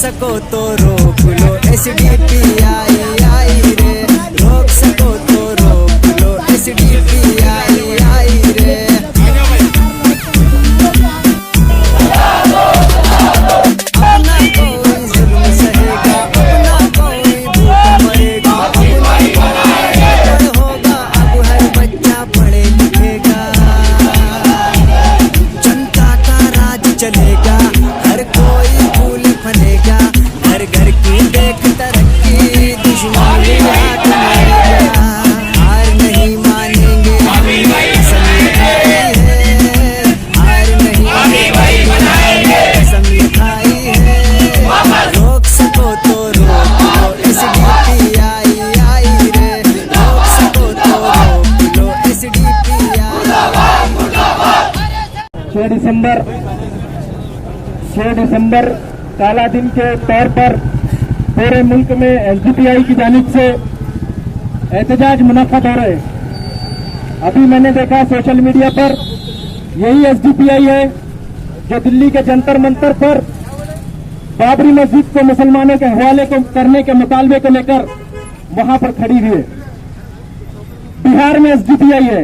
सको तो रोक लो SDPI आई रे, रोक सको तो रोक लो SDPI आई रे। अपना कोई जुल्म सहेगा, अपना कोई भूख मरेगा, होगा अब हर बच्चा पढ़े लिखेगा, जनता का राज चलेगा, हर कोई फूल फलेगा, घर घर की देख तरक्की, दुश्मन हाथ मारेगा, हार नहीं मानेंगे कसम खाई है, हार नहीं मानेंगे कसम खाई है। रोक सको तो रोक लो SDPI आई रे, रोक सको तो रोक लो SDPI। 6 दिसंबर काला दिन के तौर पर पूरे मुल्क में SDPI की जानिब से एहतजाज मुनक्कद हो रहे। अभी मैंने देखा सोशल मीडिया पर यही SDPI है जो दिल्ली के जंतर मंतर पर बाबरी मस्जिद को मुसलमानों के हवाले को करने के मुतालबे को लेकर वहां पर खड़ी हुई है। बिहार में SDPI है,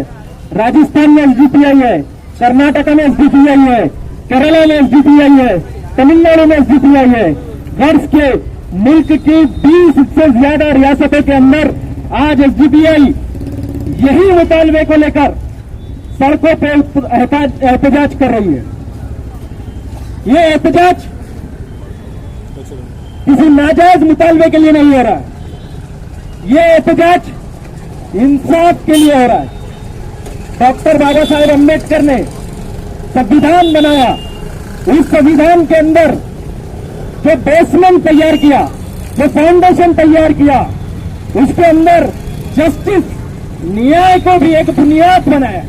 राजस्थान में SDPI है, कर्नाटक में SDPI है, केरला में SDPI है, तमिलनाडु में SDPI है। वर्ष के मुल्क की 20 से ज्यादा रियासतों के अंदर आज SDPI यही मुतालबे को लेकर सड़कों पे एहतजाज कर रही है। ये एहतजाज किसी नाजायज मुतालबे के लिए नहीं हो रहा है, ये एहतजाज इंसाफ के लिए हो रहा है। डॉक्टर बाबा साहेब अम्बेडकर ने संविधान बनाया, उस संविधान के अंदर जो बेसमेंट तैयार किया, जो फाउंडेशन तैयार किया, उसके अंदर जस्टिस न्याय को भी एक बुनियाद बनाया,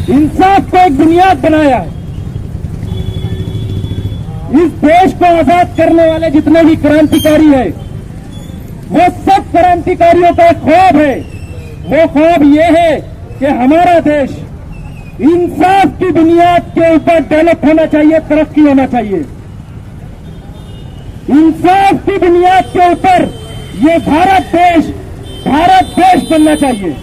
इंसाफ को एक बुनियाद बनाया। इस देश को आजाद करने वाले जितने भी क्रांतिकारी हैं, वो सब क्रांतिकारियों का ख्वाब है। वो ख्वाब ये है कि हमारा देश इंसाफ की बुनियाद के ऊपर डेवलप होना चाहिए, तरक्की होना चाहिए। इंसाफ की बुनियाद के ऊपर ये भारत देश बनना चाहिए।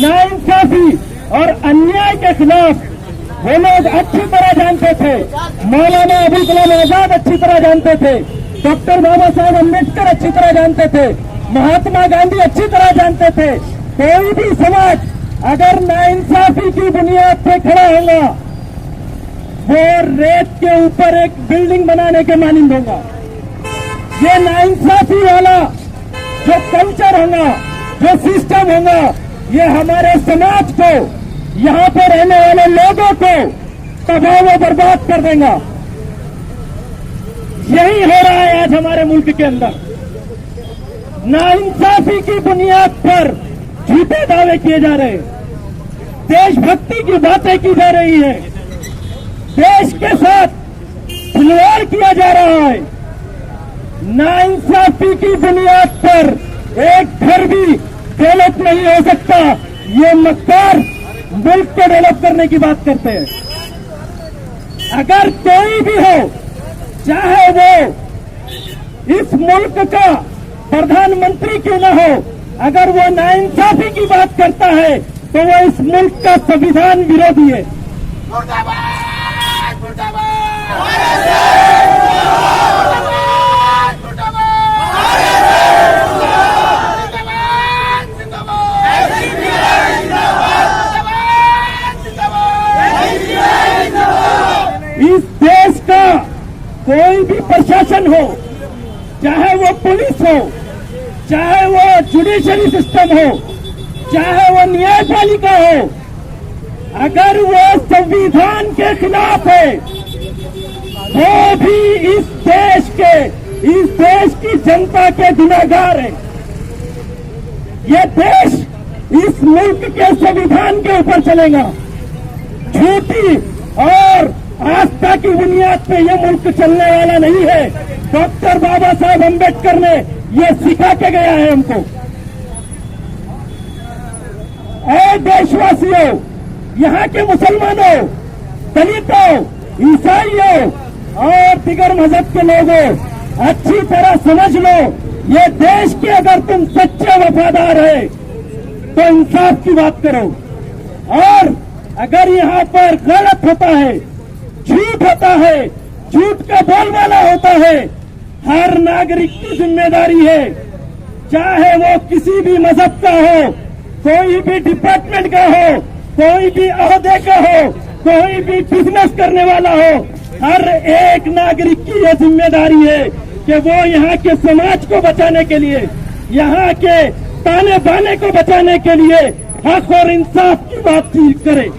नाइंसाफी और अन्याय के खिलाफ वो लोग अच्छी तरह जानते थे। मौलाना अबुल कलाम आजाद अच्छी तरह जानते थे, डॉक्टर बाबा साहेब अम्बेडकर अच्छी तरह जानते थे, महात्मा गांधी अच्छी तरह जानते थे। कोई भी समाज अगर नाइंसाफी की बुनियाद पे खड़ा होगा, वो रेत के ऊपर एक बिल्डिंग बनाने के मानिंद होगा। ये नाइंसाफी वाला जो कल्चर होगा, जो सिस्टम होगा, ये हमारे समाज को, यहां पर रहने वाले लोगों को तबाह व बर्बाद कर देगा। यही हो रहा है आज हमारे मुल्क के अंदर। नाइंसाफी की बुनियाद पर झूठे दावे किए जा रहे हैं, देशभक्ति की बातें की जा रही है, देश के साथ खिलवाड़ किया जा रहा है। नाइंसाफी की बुनियाद पर एक घर भी डेवलप नहीं हो सकता। ये मक्कार मुल्क को डेवलप करने की बात करते हैं। अगर कोई भी हो, चाहे वो इस मुल्क का प्रधानमंत्री क्यों न हो, अगर वो नाइंसाफी की बात करता है तो वो इस मुल्क का संविधान विरोधी है। मुर्दाबाद, मुर्दाबाद, इस देश का कोई भी प्रशासन हो, चाहे वो पुलिस हो, चाहे वो जुडिशरी सिस्टम हो, चाहे वो न्यायपालिका हो, अगर वो संविधान के खिलाफ है, वो भी इस देश की जनता के गुनहगार है। ये देश इस मुल्क के संविधान के ऊपर चलेगा। झूठी और आस्था की बुनियाद पे ये मुल्क चलने वाला नहीं है। डॉक्टर बाबा साहेब अम्बेडकर ने ये सिखा के गया है हमको। ऐ देशवासियों, यहाँ के मुसलमानों, दलितों, ईसाइयों, और दिगर मजहब के लोगों, अच्छी तरह समझ लो, ये देश के अगर तुम सच्चे वफादार है तो इंसाफ की बात करो। और अगर यहाँ पर गलत होता है, झूठ होता है, झूठ का बोलबाला होता है, हर नागरिक की जिम्मेदारी है, चाहे वो किसी भी मजहब का हो, कोई भी डिपार्टमेंट का हो, कोई भी ओहदे का हो, कोई भी बिजनेस करने वाला हो, हर एक नागरिक की यह जिम्मेदारी है कि वो यहाँ के समाज को बचाने के लिए, यहाँ के ताने बाने को बचाने के लिए हक और इंसाफ की बातचीत करे।